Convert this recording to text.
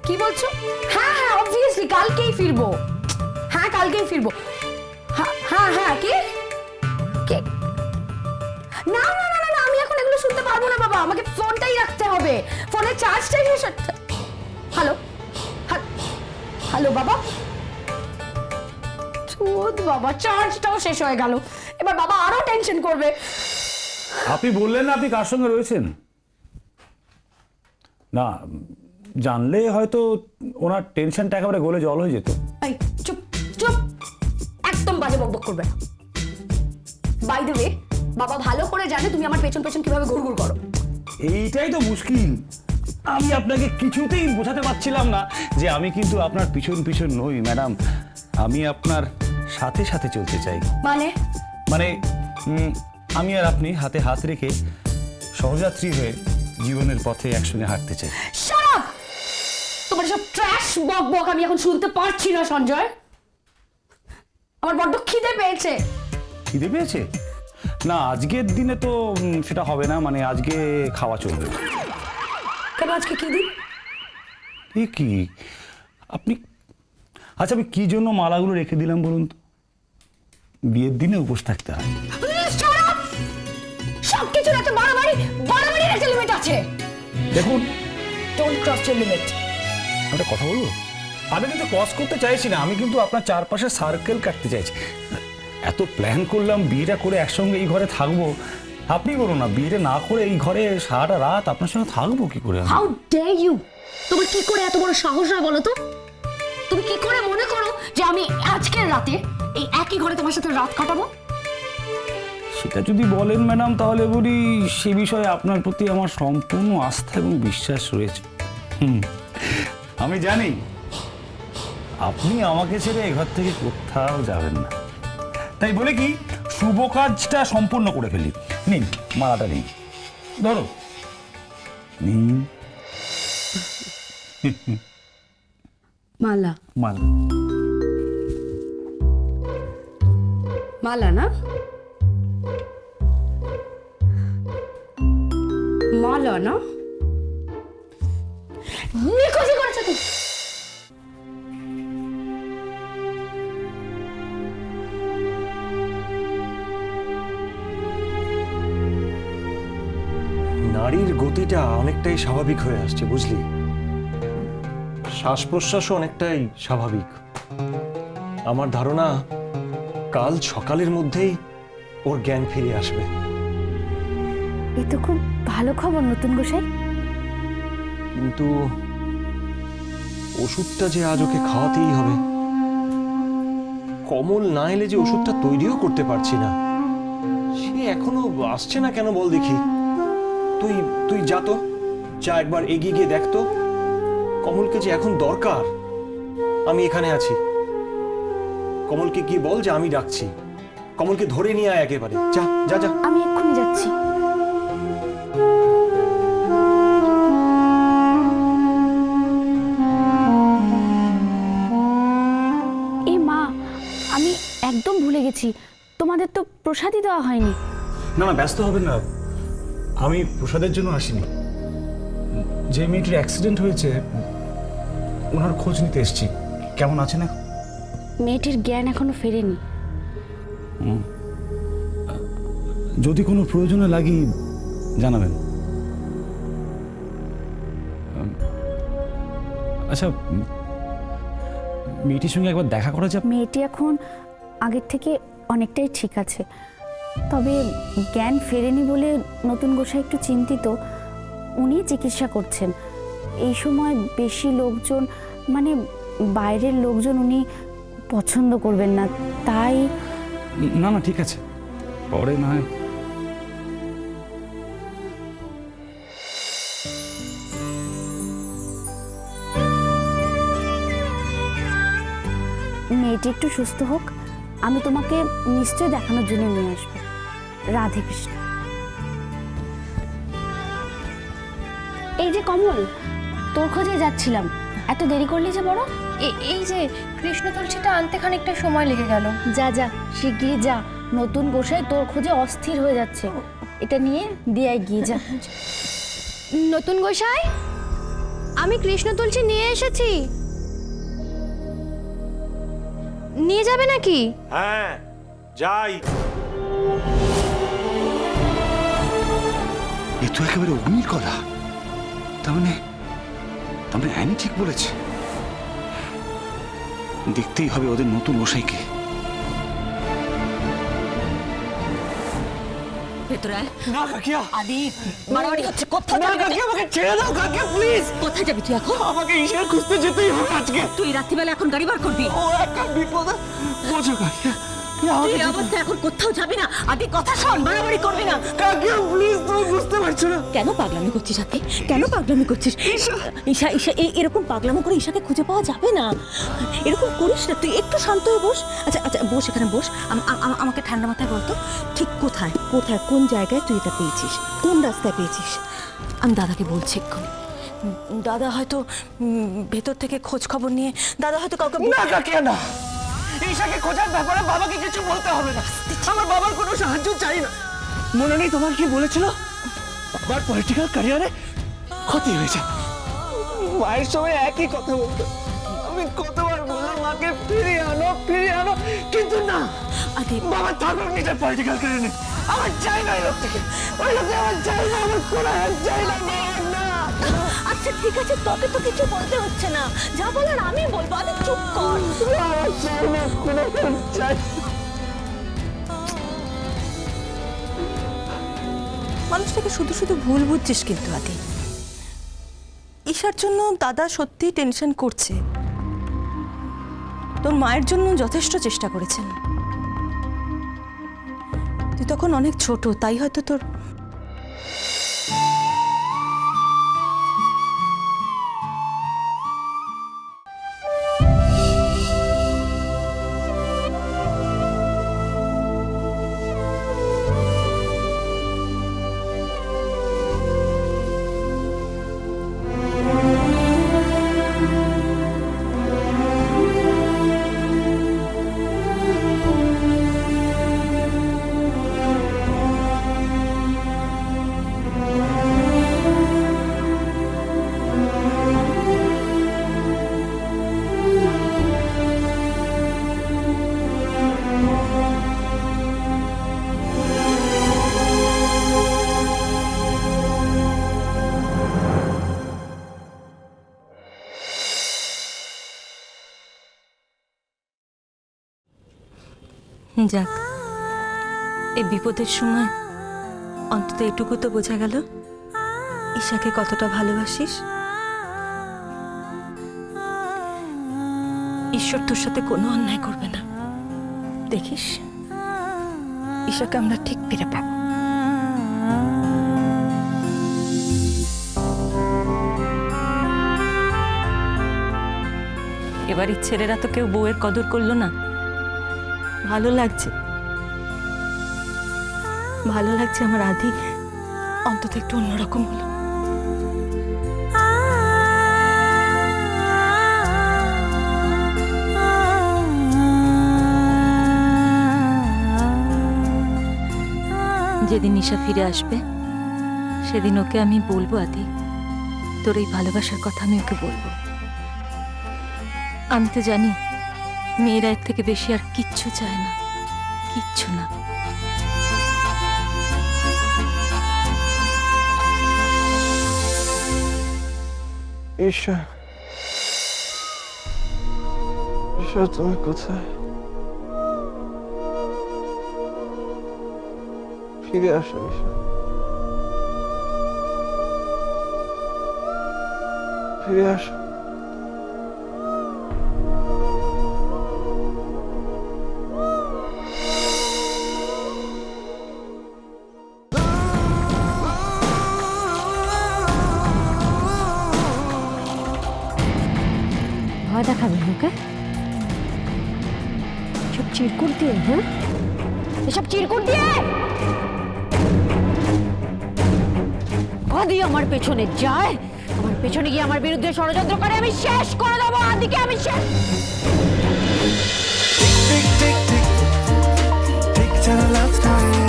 কি বলছো? হ্যাঁ হ্যাঁ অবভিয়াসলি কালকেই ফিরবো। হ্যাঁ কালকেই ফিরবো। হ্যাঁ হ্যাঁ হ্যাঁ কি কে? না না না না আমি এখন এগুলো শুনতে পারবো না বাবা, আমাকে ফোনটাই রাখতে হবে, ফোনের চার্জটাই শেষ। হ্যালো হ্যালো বাবা, বাবা চার্জটাও শেষ হয়ে গেল, এবার বাবা আরো টেনশন করবে। আপনি বললেন না আপনি কার সঙ্গে রয়েছেন? না জানলে হয়তো ওনার টেনশনটা একেবারে গলে জল হয়ে যেত। এই চুপ চুপ, একদম বাজে বকবক করবে না। বাই দ্য ওয়ে বাবা ভালো করে জানে তুমি আমার পেছন পেছন কিভাবে ঘুরঘুর করো। এইটাই তো মুশকিল, আমি আপনাকে কিছুতেই বোঝাতে পারছিলাম না যে আমি কিন্তু আপনার পিছন পিছন নই ম্যাডাম, আমি আপনার সাথে সাথে চলতে চাই। মানে মানে আমি আর আপনি হাতে হাত রেখে সহযাত্রী হয়ে জীবনের পথে একসঙ্গে হাঁটতে চাই। Shut up! তোমার সব ট্র্যাশ বকবক আমি এখন শুনতে পারছি না সঞ্জয়, আমার বড্ড খিদে পেয়েছে। খিদে পেয়েছে? না আজকের দিনে তো সেটা হবে না, মানে আজকে খাওয়া চলবে। কেন আজকে কি দিন? এ কি আপনি, আচ্ছা আমি কি জন্য মালাগুলো রেখে দিলাম বলুন তো? বিয়ের দিনে উপোস থাকতে হয়। সবকিছুর একটা বাড়াবাড়ির একটা লিমিট আছে। দেখুন ডোন্ট ক্রস ইউর লিমিট। একটা কথা বলবো, আমি কিন্তু ক্রস করতে চাইছি না, আমি কিন্তু আপনার চারপাশে সার্কেল কাটতে চাইছি। এত প্ল্যান করলাম বিয়েটা করে একসঙ্গে এই ঘরে থাকবো, আপনি বলুন না বিয়েটা না করে এই ঘরে সারাটা রাত আপনার সঙ্গে থাকবো কি করে? How dare you! তোমার কি করে এত বড় সাহস হয় বলো তো? তুমি কি করে মনে করো যে আমি আজকের রাতে এই একই ঘরে তোমার সাথে রাত কাটাবো? সেটা যদি বলেন ম্যাডাম তাহলে বলি সে বিষয়ে আপনার প্রতি আমার সম্পূর্ণ আস্থা এবং বিশ্বাস রয়েছে। আমি জানি আপনি আমাকে ছেড়ে এ ঘর থেকে কোথাও যাবেন না, তাই বলে কি শুভ কাজটা সম্পূর্ণ করে ফেলি। নিন মালাটা নিন, ধরো নিন। মালা মালা মালা না মালা না নিখোঁজি করেছো তুমি। নারীর গতিটা অনেকটাই স্বাভাবিক হয়ে আসছে বুঝলি, শ্বাস প্রশ্বাসও অনেকটাই স্বাভাবিক। আমার ধারণা কাল সকালের মধ্যেই ওর জ্ঞান ফিরে আসবে। এ তো খুব ভালো খবর নতুন গোসাই। কিন্তু ওষুধটা যে আজ ওকে খাওয়াতেই হবে, কমল না এলে যে ওষুধটা তৈরিও করতে পারছি না। সে এখনো আসছে না কেন বল দেখি? তুই তুই যা তো, যা একবার এগিয়ে গিয়ে দেখ তো, কমলকে যে এখন দরকার। আমি এখানে আছি, কমলকে গিয়ে বল যে আমি ডাকছি। কমলকে ধরে নিয়ে আয় একেবারে, যা যা যা। আমি এক্ষুনি যাচ্ছি। এ মা, আমি একদম ভুলে গেছি, তোমাদের তো প্রসাদই দেওয়া হয়নি। না না ব্যস্ত হবেন না, আমি প্রসাদের জন্য আসিনি। যে মেয়েটির অ্যাক্সিডেন্ট হয়েছে ওনার খোঁজ নিতে এসেছি। কেমন আছেন এখন? মেয়েটির জ্ঞান এখনো ফেরেনি। যদি কোনো প্রয়োজনে লাগি জানাবেন। আচ্ছা মেয়েটির সঙ্গে একবার দেখা করা যাবে? মেয়েটি এখন আগের থেকে অনেকটাই ঠিক আছে, তবে জ্ঞান ফেরেনি বলে নতুন গোসাই একটু চিন্তিত। উনি চিকিৎসা করছেন। এই সময় বেশি লোকজন, মানে বাইরের লোকজন উনি পছন্দ করবেন না, তাই। না না ঠিক আছে, পরে না হয়। মেয়েটি একটু সুস্থ হোক, আমি তোমাকে নিশ্চয় দেখানোর জন্য নিয়ে আসবো। রাধে কৃষ্ণ। এই যে কমল, তোর খোঁজে যাচ্ছিলাম, এত দেরি করলি যে বড়? এই যে কৃষ্ণ তুলসীটা আনতে খানিকটা সময় লেগে গেল। যা যা শিগগিরই যা, নতুন গোসাই তোর খোঁজে অস্থির হয়ে যাচ্ছে। এটা নিয়ে দিয়ে গিয়ে যা। নতুন গোসাই, আমি কৃষ্ণ তুলসী নিয়ে এসেছি। নিয়ে যাবে নাকি? হ্যাঁ যাই। এ তো একেবারে অগ্নির কথা। তার মানে অ্যানি ঠিক বলেছে। দেখতেই হবে ওদের নতুন গোসাইকে। ভেতরে আয়। না কাকিয়া, আদি মারামারি হচ্ছে, কোথায় না যাবি? কাকিয়া, আমাকে ছেড়ে দাও কাকিয়া প্লিজ। কোথায় যাবি তুই এখন? আমাকে ঈশার খুঁজতে যেতেই হবে আজকে। তুই রাত্রিবেলা এখন গাড়ি বার করবি? ও একটা বিপদ। বোঝো কাকিয়া, তুই এই অবস্থায় এখন কোথাও যাবি না। আদি কথা শোন, মারামারি করবি না। কাকিয়া প্লিজ, তুমি বুঝতে পারছো না। কেন পাগলামি করছিস আদি? কেন পাগলামি করছিস? ঈশা ঈশা এরকম পাগলামো করে ঈশাকে খুঁজে পাওয়া যাবে না। এরকম করিস না, তুই একটু শান্ত হয়ে বস। আচ্ছা আচ্ছা বস, এখানে বস। আমাকে ঠান্ডা মাথায় বলতো, ঠিক কোথায় কোথায় কোন জায়গায় তুই এটা পেয়েছিস, কোন রাস্তায় পেয়েছিস? আমি দাদাকে বলছি এক্ষুনি। দাদা হয়তো ভেতর থেকে খোঁজ খবর নিয়ে দাদা হয়তো কাউকে না কাকিয়া না, ঈশাকে খোঁজার ব্যাপারে বাবাকে কিছু বলতে হবে না। আমার বাবার কোনো সাহায্য চাই না। মনে নেই তোমার কি বলেছিল? বাবার পলিটিক্যাল ক্যারিয়ারে ক্ষতি হয়েছে। মায়ের সময় একই কথা বলতো। আমি কতবার বললাম মাকে ফিরিয়ে আনো, কিন্তু না। আদি বাবা থাকুক নিজের পলিটিক্যাল ক্যারিয়ারে। আমার চাই না এই লোক থেকে, ওই লোকে আমার চাই না, আমার কোনো হাত চাই না। বাবা না। আচ্ছা ঠিক আছে, তোকে তো কিছু বলতে হচ্ছে না, যা বলার আমি বলবো। আরে চুপ কর। আমার চাই না, কোনো হাত চাই না। মানুষটাকে শুধু শুধু ভুল বুঝছিস কিন্তু আদি। ঈশার জন্য দাদা সত্যিই টেনশন করছে। তোর মায়ের জন্য যথেষ্ট চেষ্টা করেছেন। তুই তখন অনেক ছোট, তাই হয়তো তোর যাক, এই বিপদের সময় অন্তত এটুকু তো বোঝা গেল ঈশাকে কতটা ভালোবাসিস। ঈশ্বর তোর সাথে কোনো অন্যায় করবে না, দেখিস ঈশাকে আমরা ঠিক ফিরে পাবো। এবার এই ছেলেরা তো কেউ বউয়ের কদর করলো না। ভালো লাগছে, ভালো লাগছে। আমার আদি অন্তত একটু অন্যরকম হলো। যেদিন ঈশা ফিরে আসবে সেদিন ওকে আমি বলবো, আদি তোর এই ভালোবাসার কথা আমি ওকে বলবো। আমি তো জানি মেয়েরা এর থেকে বেশি আর কিচ্ছু চায় না, কিচ্ছু না। ঈশা, ঈশা তুমি কোথায়? ফিরে আসো ঈশা, ফিরে আসো। ভয় দেখাবেন ওকে? সব চিরকুট দিয়ে, হ্যাঁ এসব চিরকুট দিয়ে আদি আমার পেছনে যায়, আমার পেছনে গিয়ে আমার বিরুদ্ধে ষড়যন্ত্র করে। আমি শেষ করে দেবো আদিকে, আমি শেষ। Tick, tick, tick, tick, tick, till the love story